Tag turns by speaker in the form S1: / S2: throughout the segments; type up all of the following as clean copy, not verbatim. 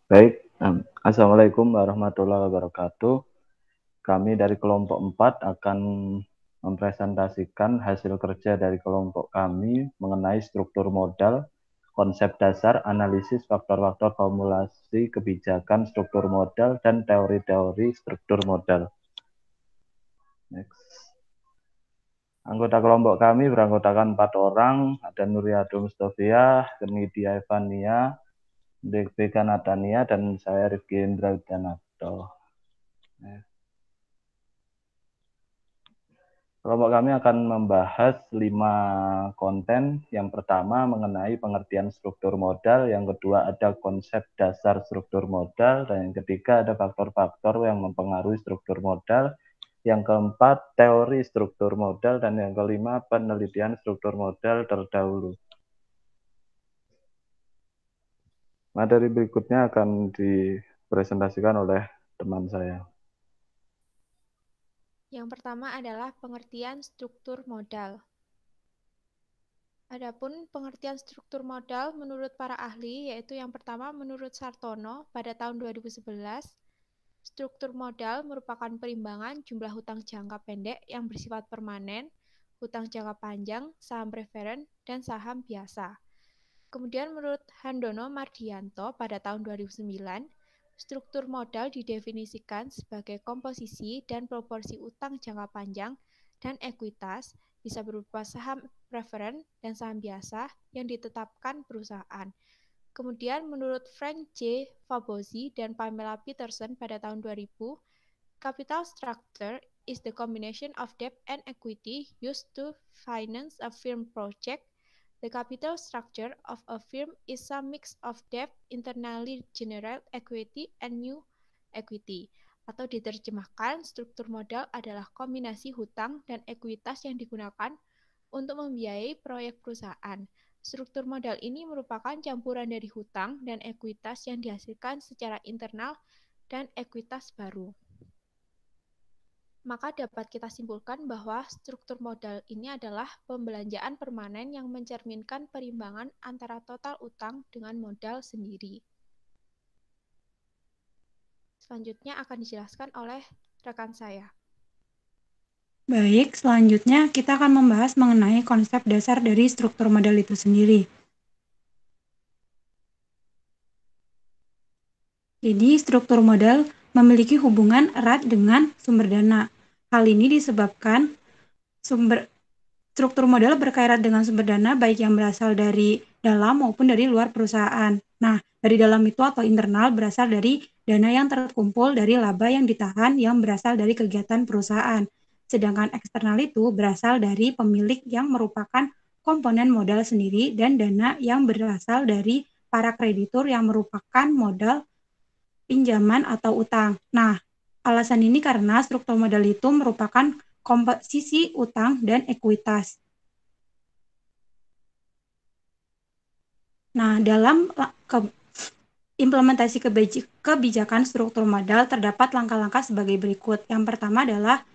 S1: Baik, Assalamualaikum warahmatullahi wabarakatuh. Kami dari kelompok 4 akan mempresentasikan hasil kerja dari kelompok kami mengenai struktur modal, konsep dasar, analisis faktor-faktor formulasi kebijakan struktur modal, dan teori-teori struktur modal. Next. Anggota kelompok kami beranggotakan 4 orang, ada Nuriyatul Mustafiah, Nidia Evania, Beka Natania, dan saya Rifki Indra Widianto. Kelompok kami akan membahas 5 konten. Yang pertama mengenai pengertian struktur modal, yang kedua ada konsep dasar struktur modal, dan yang ketiga ada faktor-faktor yang mempengaruhi struktur modal, yang keempat teori struktur modal, dan yang kelima penelitian struktur modal terdahulu. Materi berikutnya akan dipresentasikan oleh teman saya.
S2: Yang pertama adalah pengertian struktur modal. Adapun pengertian struktur modal menurut para ahli, yaitu yang pertama menurut Sartono pada tahun 2011, struktur modal merupakan perimbangan jumlah hutang jangka pendek yang bersifat permanen, hutang jangka panjang, saham preferen, dan saham biasa. Kemudian menurut Handono Mardianto pada tahun 2009, struktur modal didefinisikan sebagai komposisi dan proporsi utang jangka panjang dan ekuitas bisa berupa saham preferen dan saham biasa yang ditetapkan perusahaan. Kemudian menurut Frank J. Fabozzi dan Pamela Peterson pada tahun 2000, capital structure is the combination of debt and equity used to finance a firm project. The capital structure of a firm is some mix of debt, internally generated equity, and new equity. Atau diterjemahkan, struktur modal adalah kombinasi hutang dan ekuitas yang digunakan untuk membiayai proyek perusahaan. Struktur modal ini merupakan campuran dari hutang dan ekuitas yang dihasilkan secara internal dan ekuitas baru. Maka dapat kita simpulkan bahwa struktur modal ini adalah pembelanjaan permanen yang mencerminkan perimbangan antara total utang dengan modal sendiri. Selanjutnya akan dijelaskan oleh rekan saya.
S3: Baik, selanjutnya kita akan membahas mengenai konsep dasar dari struktur modal itu sendiri. Jadi, struktur modal memiliki hubungan erat dengan sumber dana. Hal ini disebabkan struktur modal berkaitan dengan sumber dana baik yang berasal dari dalam maupun dari luar perusahaan. Nah, dari dalam itu atau internal berasal dari dana yang terkumpul dari laba yang ditahan yang berasal dari kegiatan perusahaan. Sedangkan eksternal itu berasal dari pemilik yang merupakan komponen modal sendiri dan dana yang berasal dari para kreditur yang merupakan modal pinjaman atau utang. Nah, alasan ini karena struktur modal itu merupakan komposisi utang dan ekuitas. Nah, dalam implementasi kebijakan struktur modal terdapat langkah-langkah sebagai berikut. Yang pertama adalah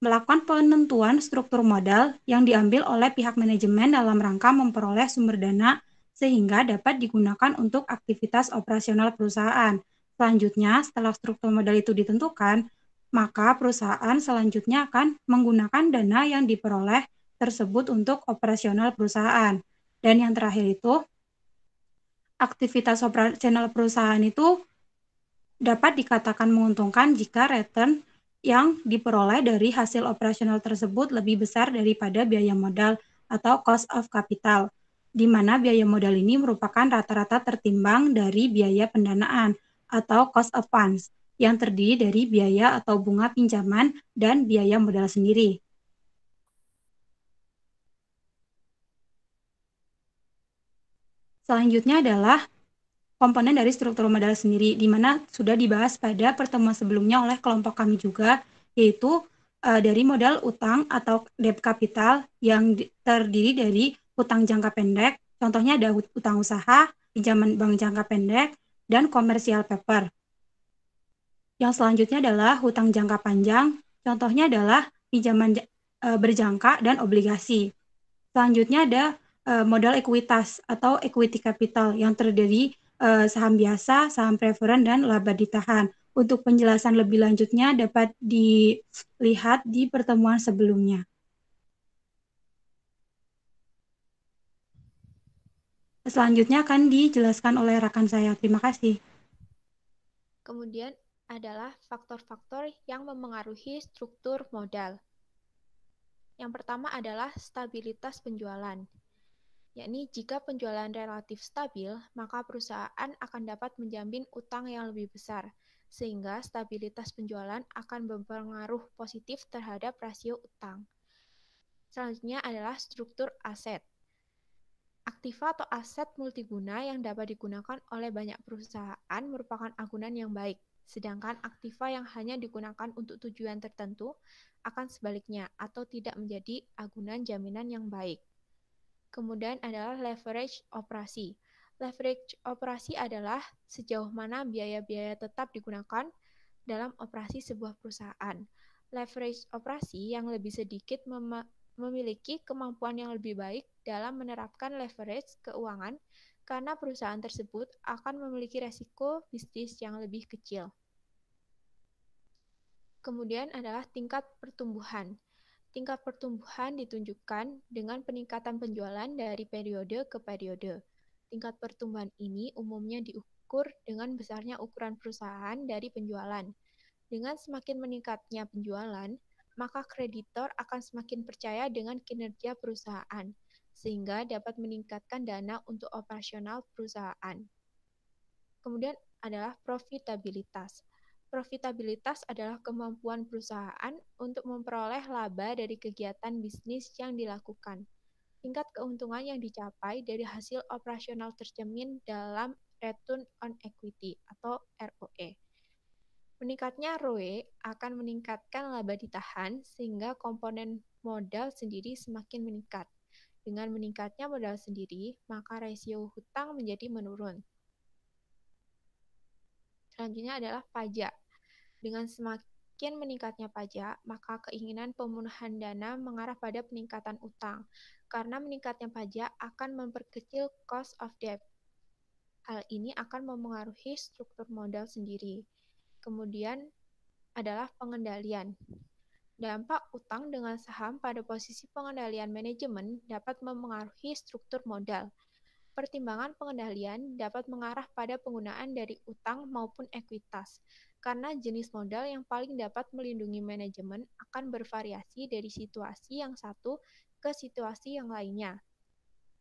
S3: melakukan penentuan struktur modal yang diambil oleh pihak manajemen dalam rangka memperoleh sumber dana sehingga dapat digunakan untuk aktivitas operasional perusahaan. Selanjutnya, setelah struktur modal itu ditentukan, maka perusahaan selanjutnya akan menggunakan dana yang diperoleh tersebut untuk operasional perusahaan. Dan yang terakhir itu, aktivitas operasional perusahaan itu dapat dikatakan menguntungkan jika return yang diperoleh dari hasil operasional tersebut lebih besar daripada biaya modal atau cost of capital, di mana biaya modal ini merupakan rata-rata tertimbang dari biaya pendanaan atau cost of funds, yang terdiri dari biaya atau bunga pinjaman dan biaya modal sendiri. Selanjutnya adalah komponen dari struktur modal sendiri, di mana sudah dibahas pada pertemuan sebelumnya oleh kelompok kami juga, yaitu dari modal utang atau debt capital yang terdiri dari hutang jangka pendek, contohnya ada hutang usaha, pinjaman bank jangka pendek, dan commercial paper. Yang selanjutnya adalah hutang jangka panjang, contohnya adalah pinjaman berjangka dan obligasi. Selanjutnya ada modal ekuitas atau equity capital yang terdiri saham biasa, saham preferen, dan laba ditahan. Untuk penjelasan lebih lanjutnya dapat dilihat di pertemuan sebelumnya. Selanjutnya akan dijelaskan oleh rekan saya. Terima kasih.
S2: Kemudian adalah faktor-faktor yang memengaruhi struktur modal. Yang pertama adalah stabilitas penjualan. Yakni jika penjualan relatif stabil, maka perusahaan akan dapat menjamin utang yang lebih besar, sehingga stabilitas penjualan akan berpengaruh positif terhadap rasio utang. Selanjutnya adalah struktur aset. Aktiva atau aset multiguna yang dapat digunakan oleh banyak perusahaan merupakan agunan yang baik, sedangkan aktiva yang hanya digunakan untuk tujuan tertentu akan sebaliknya atau tidak menjadi agunan jaminan yang baik. Kemudian adalah leverage operasi. Leverage operasi adalah sejauh mana biaya-biaya tetap digunakan dalam operasi sebuah perusahaan. Leverage operasi yang lebih sedikit memiliki kemampuan yang lebih baik dalam menerapkan leverage keuangan karena perusahaan tersebut akan memiliki resiko bisnis yang lebih kecil. Kemudian adalah tingkat pertumbuhan. Tingkat pertumbuhan ditunjukkan dengan peningkatan penjualan dari periode ke periode. Tingkat pertumbuhan ini umumnya diukur dengan besarnya ukuran perusahaan dari penjualan. Dengan semakin meningkatnya penjualan, maka kreditor akan semakin percaya dengan kinerja perusahaan, sehingga dapat meningkatkan dana untuk operasional perusahaan. Kemudian adalah profitabilitas. Profitabilitas adalah kemampuan perusahaan untuk memperoleh laba dari kegiatan bisnis yang dilakukan. Tingkat keuntungan yang dicapai dari hasil operasional tercermin dalam return on equity atau ROE. Meningkatnya ROE akan meningkatkan laba ditahan sehingga komponen modal sendiri semakin meningkat. Dengan meningkatnya modal sendiri, maka rasio hutang menjadi menurun. Selanjutnya adalah pajak. Dengan semakin meningkatnya pajak, maka keinginan pemenuhan dana mengarah pada peningkatan utang. Karena meningkatnya pajak akan memperkecil cost of debt. Hal ini akan memengaruhi struktur modal sendiri. Kemudian adalah pengendalian. Dampak utang dengan saham pada posisi pengendalian manajemen dapat memengaruhi struktur modal. Pertimbangan pengendalian dapat mengarah pada penggunaan dari utang maupun ekuitas, karena jenis modal yang paling dapat melindungi manajemen akan bervariasi dari situasi yang satu ke situasi yang lainnya.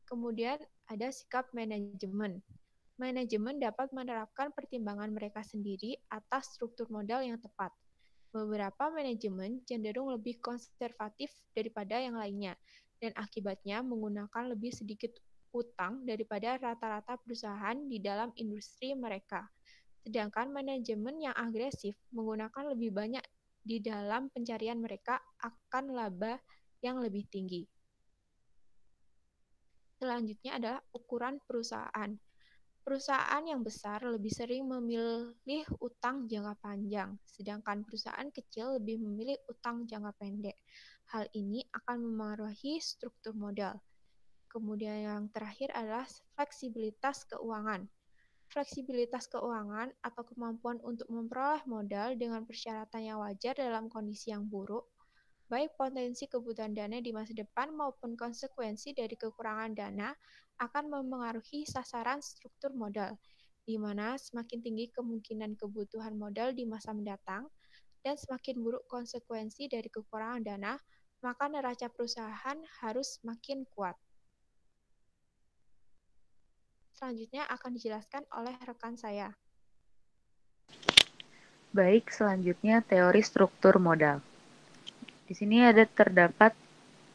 S2: Kemudian ada sikap manajemen. Manajemen dapat menerapkan pertimbangan mereka sendiri atas struktur modal yang tepat. Beberapa manajemen cenderung lebih konservatif daripada yang lainnya, dan akibatnya menggunakan lebih sedikit utang daripada rata-rata perusahaan di dalam industri mereka. Sedangkan manajemen yang agresif menggunakan lebih banyak di dalam pencarian mereka akan laba yang lebih tinggi. Selanjutnya adalah ukuran perusahaan. Perusahaan yang besar lebih sering memilih utang jangka panjang, sedangkan perusahaan kecil lebih memilih utang jangka pendek. Hal ini akan memengaruhi struktur modal. Kemudian yang terakhir adalah fleksibilitas keuangan. Fleksibilitas keuangan atau kemampuan untuk memperoleh modal dengan persyaratan yang wajar dalam kondisi yang buruk, baik potensi kebutuhan dana di masa depan maupun konsekuensi dari kekurangan dana akan memengaruhi sasaran struktur modal, di mana semakin tinggi kemungkinan kebutuhan modal di masa mendatang dan semakin buruk konsekuensi dari kekurangan dana, maka neraca perusahaan harus semakin kuat. Selanjutnya akan dijelaskan oleh rekan saya.
S4: Baik, selanjutnya teori struktur modal. Di sini terdapat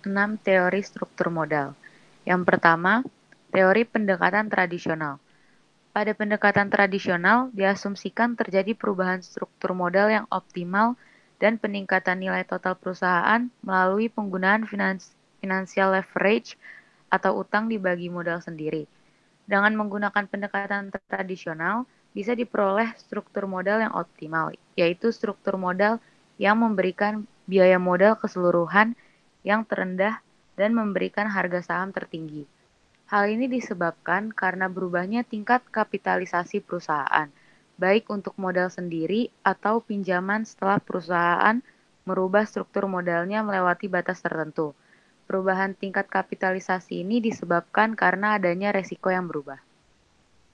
S4: 6 teori struktur modal. Yang pertama, teori pendekatan tradisional. Pada pendekatan tradisional, diasumsikan terjadi perubahan struktur modal yang optimal dan peningkatan nilai total perusahaan melalui penggunaan financial leverage atau utang dibagi modal sendiri. Dengan menggunakan pendekatan tradisional, bisa diperoleh struktur modal yang optimal, yaitu struktur modal yang memberikan biaya modal keseluruhan yang terendah dan memberikan harga saham tertinggi. Hal ini disebabkan karena berubahnya tingkat kapitalisasi perusahaan, baik untuk modal sendiri atau pinjaman setelah perusahaan merubah struktur modalnya melewati batas tertentu. Perubahan tingkat kapitalisasi ini disebabkan karena adanya resiko yang berubah.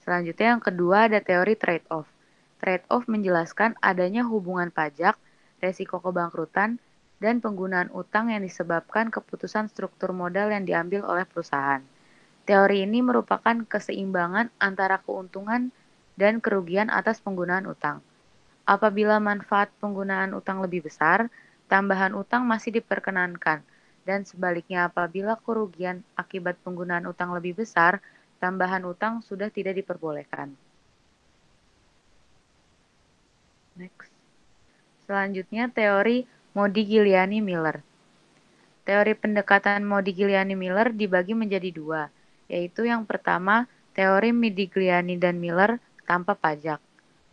S4: Selanjutnya yang kedua ada teori trade-off. Trade-off menjelaskan adanya hubungan pajak, resiko kebangkrutan, dan penggunaan utang yang disebabkan keputusan struktur modal yang diambil oleh perusahaan. Teori ini merupakan keseimbangan antara keuntungan dan kerugian atas penggunaan utang. Apabila manfaat penggunaan utang lebih besar, tambahan utang masih diperkenankan, dan sebaliknya apabila kerugian akibat penggunaan utang lebih besar, tambahan utang sudah tidak diperbolehkan. Next. Selanjutnya teori Modigliani-Miller. Teori pendekatan Modigliani-Miller dibagi menjadi dua, yaitu yang pertama, teori Modigliani dan Miller tanpa pajak.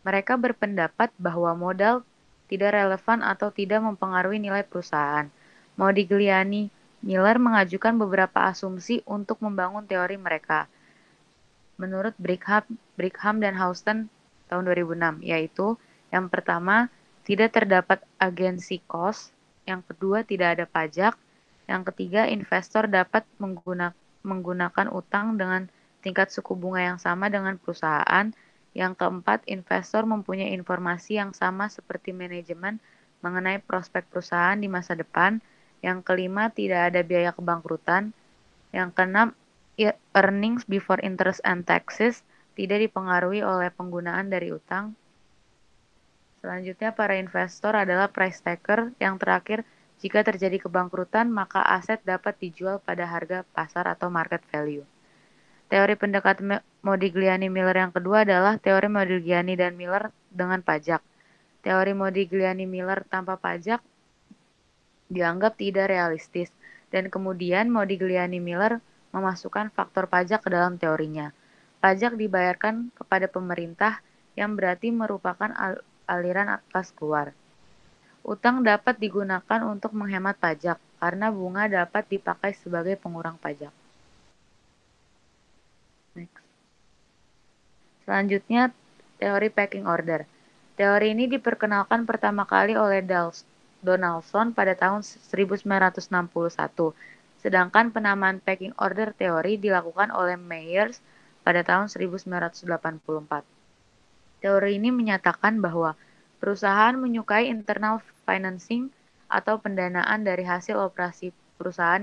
S4: Mereka berpendapat bahwa modal tidak relevan atau tidak mempengaruhi nilai perusahaan. Modigliani-Miller mengajukan beberapa asumsi untuk membangun teori mereka. Menurut Brigham dan Houston tahun 2006, yaitu yang pertama, tidak terdapat agensi cost, yang kedua, tidak ada pajak, yang ketiga, investor dapat menggunakan utang dengan tingkat suku bunga yang sama dengan perusahaan. Yang keempat, investor mempunyai informasi yang sama seperti manajemen mengenai prospek perusahaan di masa depan. Yang kelima, tidak ada biaya kebangkrutan. Yang keenam, earnings before interest and taxes tidak dipengaruhi oleh penggunaan dari utang. Selanjutnya, para investor adalah price taker. Yang terakhir, jika terjadi kebangkrutan, maka aset dapat dijual pada harga pasar atau market value. Teori pendekatan Modigliani-Miller yang kedua adalah teori Modigliani dan Miller dengan pajak. Teori Modigliani-Miller tanpa pajak dianggap tidak realistis, dan kemudian Modigliani-Miller memasukkan faktor pajak ke dalam teorinya. Pajak dibayarkan kepada pemerintah yang berarti merupakan aliran kas keluar. Utang dapat digunakan untuk menghemat pajak, karena bunga dapat dipakai sebagai pengurang pajak. Next. Selanjutnya, teori pecking order. Teori ini diperkenalkan pertama kali oleh Donaldson pada tahun 1961, sedangkan penamaan pecking order teori dilakukan oleh Myers pada tahun 1984. Teori ini menyatakan bahwa perusahaan menyukai internal financing atau pendanaan dari hasil operasi perusahaan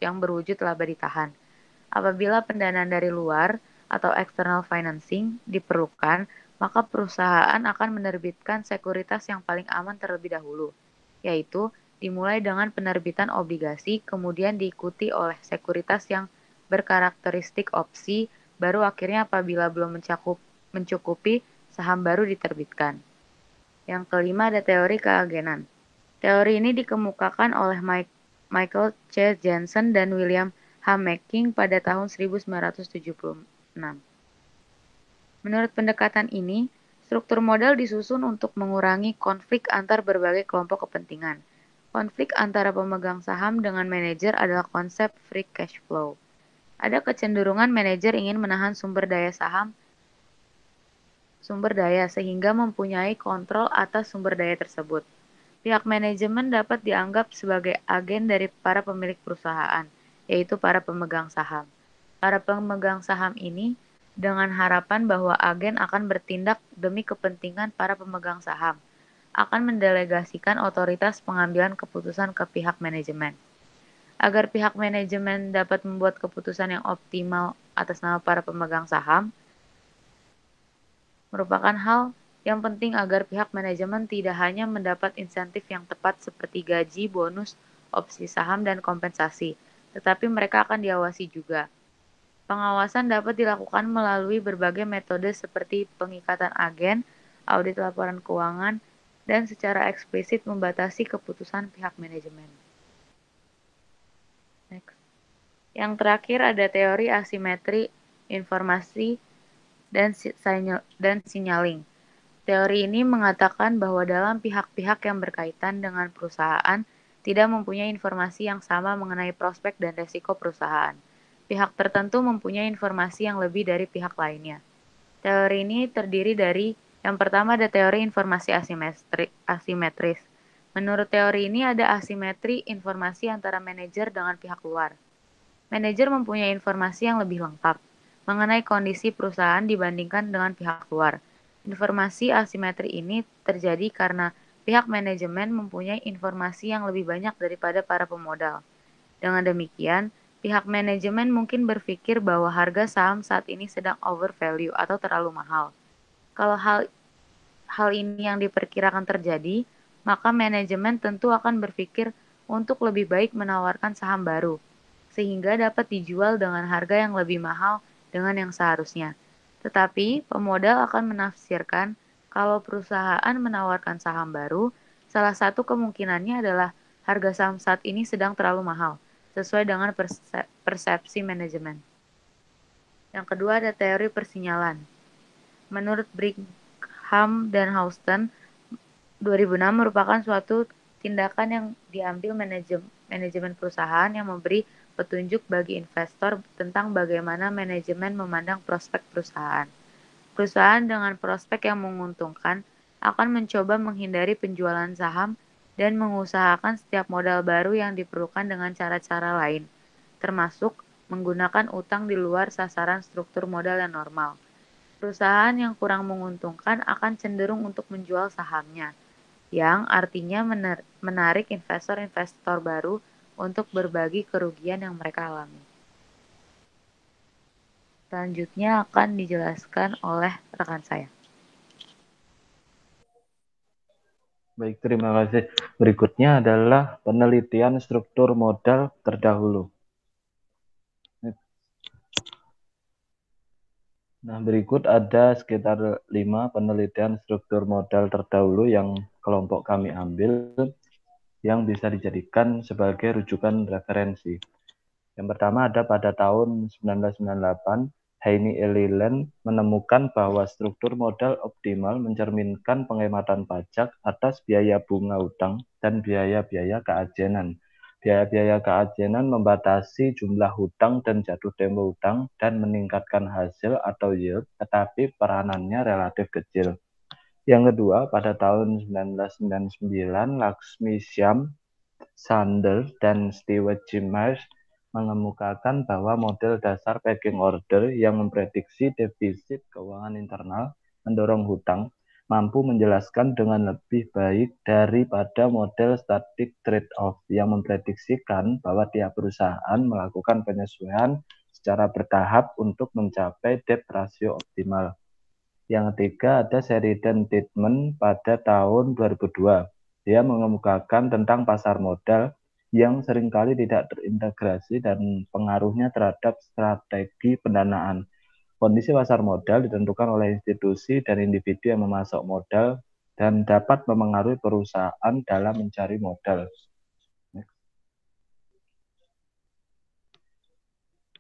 S4: yang berwujud laba ditahan. Apabila pendanaan dari luar atau external financing diperlukan, maka perusahaan akan menerbitkan sekuritas yang paling aman terlebih dahulu, yaitu dimulai dengan penerbitan obligasi, kemudian diikuti oleh sekuritas yang berkarakteristik opsi, baru akhirnya apabila belum mencukupi, saham baru diterbitkan. Yang kelima ada teori keagenan. Teori ini dikemukakan oleh Michael C. Jensen dan William H. Macking pada tahun 1976. Menurut pendekatan ini, struktur modal disusun untuk mengurangi konflik antar berbagai kelompok kepentingan. Konflik antara pemegang saham dengan manajer adalah konsep free cash flow. Ada kecenderungan manajer ingin menahan sumber daya sehingga mempunyai kontrol atas sumber daya tersebut. Pihak manajemen dapat dianggap sebagai agen dari para pemilik perusahaan, yaitu para pemegang saham. Para pemegang saham ini dengan harapan bahwa agen akan bertindak demi kepentingan para pemegang saham, akan mendelegasikan otoritas pengambilan keputusan ke pihak manajemen. Agar pihak manajemen dapat membuat keputusan yang optimal atas nama para pemegang saham, merupakan hal yang penting agar pihak manajemen tidak hanya mendapat insentif yang tepat seperti gaji, bonus, opsi saham, dan kompensasi, tetapi mereka akan diawasi juga. Pengawasan dapat dilakukan melalui berbagai metode seperti pengikatan agen, audit laporan keuangan, dan secara eksplisit membatasi keputusan pihak manajemen. Next. Yang terakhir ada teori asimetri informasi dan signaling. Teori ini mengatakan bahwa dalam pihak-pihak yang berkaitan dengan perusahaan tidak mempunyai informasi yang sama mengenai prospek dan resiko perusahaan. pihak tertentu mempunyai informasi yang lebih dari pihak lainnya. Teori ini terdiri dari, yang pertama ada teori informasi asimetris. Menurut teori ini ada asimetri informasi antara manajer dengan pihak luar. Manajer mempunyai informasi yang lebih lengkap mengenai kondisi perusahaan dibandingkan dengan pihak luar. Informasi asimetri ini terjadi karena pihak manajemen mempunyai informasi yang lebih banyak daripada para pemodal. Dengan demikian, pihak manajemen mungkin berpikir bahwa harga saham saat ini sedang overvalue atau terlalu mahal. Kalau hal ini yang diperkirakan terjadi, maka manajemen tentu akan berpikir untuk lebih baik menawarkan saham baru, sehingga dapat dijual dengan harga yang lebih mahal dengan yang seharusnya. Tetapi, pemodal akan menafsirkan kalau perusahaan menawarkan saham baru, salah satu kemungkinannya adalah harga saham saat ini sedang terlalu mahal, sesuai dengan persepsi manajemen. Yang kedua ada teori persinyalan. Menurut Brigham dan Houston, 2006 merupakan suatu tindakan yang diambil manajemen perusahaan yang memberi petunjuk bagi investor tentang bagaimana manajemen memandang prospek perusahaan. Perusahaan dengan prospek yang menguntungkan akan mencoba menghindari penjualan saham dan mengusahakan setiap modal baru yang diperlukan dengan cara-cara lain, termasuk menggunakan utang di luar sasaran struktur modal yang normal. Perusahaan yang kurang menguntungkan akan cenderung untuk menjual sahamnya, yang artinya menarik investor-investor baru untuk berbagi kerugian yang mereka alami. Selanjutnya akan dijelaskan oleh rekan saya.
S1: Baik, terima kasih. Berikutnya adalah penelitian struktur modal terdahulu. Nah, berikut ada sekitar 5 penelitian struktur modal terdahulu yang kelompok kami ambil yang bisa dijadikan sebagai rujukan referensi. Yang pertama ada pada tahun 1998, Heini Eliland menemukan bahwa struktur modal optimal mencerminkan penghematan pajak atas biaya bunga utang dan biaya-biaya keajenan. Biaya-biaya keajenan membatasi jumlah hutang dan jatuh tempo hutang dan meningkatkan hasil atau yield, tetapi peranannya relatif kecil. Yang kedua, pada tahun 1999, Laxmi Shyam, Sanders, dan Stewart G. Myers mengemukakan bahwa model dasar pecking order yang memprediksi defisit keuangan internal mendorong hutang mampu menjelaskan dengan lebih baik daripada model static trade-off yang memprediksikan bahwa tiap perusahaan melakukan penyesuaian secara bertahap untuk mencapai debt ratio optimal. Yang ketiga ada Sheridan Titman pada tahun 2002. Dia mengemukakan tentang pasar modal yang seringkali tidak terintegrasi dan pengaruhnya terhadap strategi pendanaan. Kondisi pasar modal ditentukan oleh institusi dan individu yang memasok modal dan dapat memengaruhi perusahaan dalam mencari modal.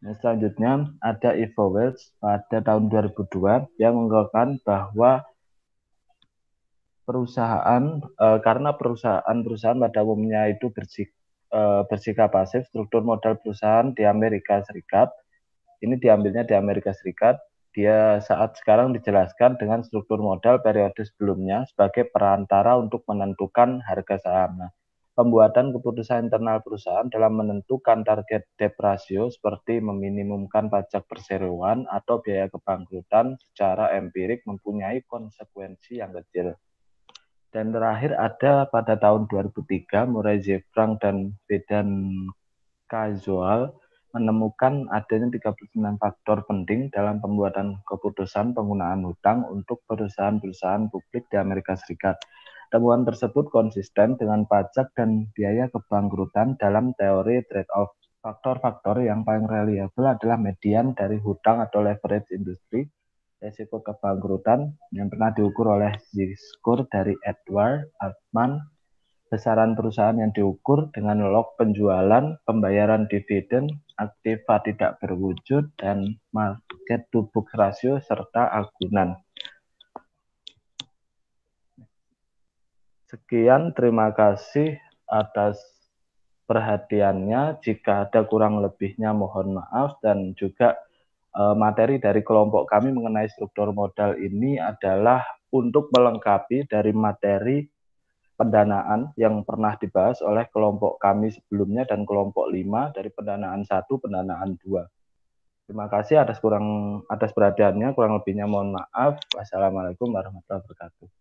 S1: Nah, selanjutnya ada Ivo Welch pada tahun 2002 yang mengungkapkan bahwa karena perusahaan pada umumnya itu bersikap pasif, struktur modal perusahaan di Amerika Serikat, ini diambilnya di Amerika Serikat, dia saat sekarang dijelaskan dengan struktur modal periode sebelumnya sebagai perantara untuk menentukan harga saham. Nah, pembuatan keputusan internal perusahaan dalam menentukan target debt ratio seperti meminimumkan pajak perseroan atau biaya kebangkrutan secara empirik mempunyai konsekuensi yang kecil. Dan terakhir ada pada tahun 2003, Murray J. Frank dan Bedan Casual menemukan adanya 39 faktor penting dalam pembuatan keputusan penggunaan hutang untuk perusahaan-perusahaan publik di Amerika Serikat. Temuan tersebut konsisten dengan pajak dan biaya kebangkrutan dalam teori trade-off. Faktor-faktor yang paling reliable adalah median dari hutang atau leverage industri, resiko kebangkrutan yang pernah diukur oleh Z-score dari Edward Altman, besaran perusahaan yang diukur dengan log penjualan, pembayaran dividen, aktiva tidak berwujud, dan market to book ratio, serta agunan. Sekian, terima kasih atas perhatiannya. Jika ada kurang lebihnya mohon maaf, dan juga materi dari kelompok kami mengenai struktur modal ini adalah untuk melengkapi dari materi pendanaan yang pernah dibahas oleh kelompok kami sebelumnya dan kelompok 5 dari pendanaan 1, pendanaan 2. Terima kasih atas perhatiannya, kurang lebihnya mohon maaf. Wassalamualaikum warahmatullahi wabarakatuh.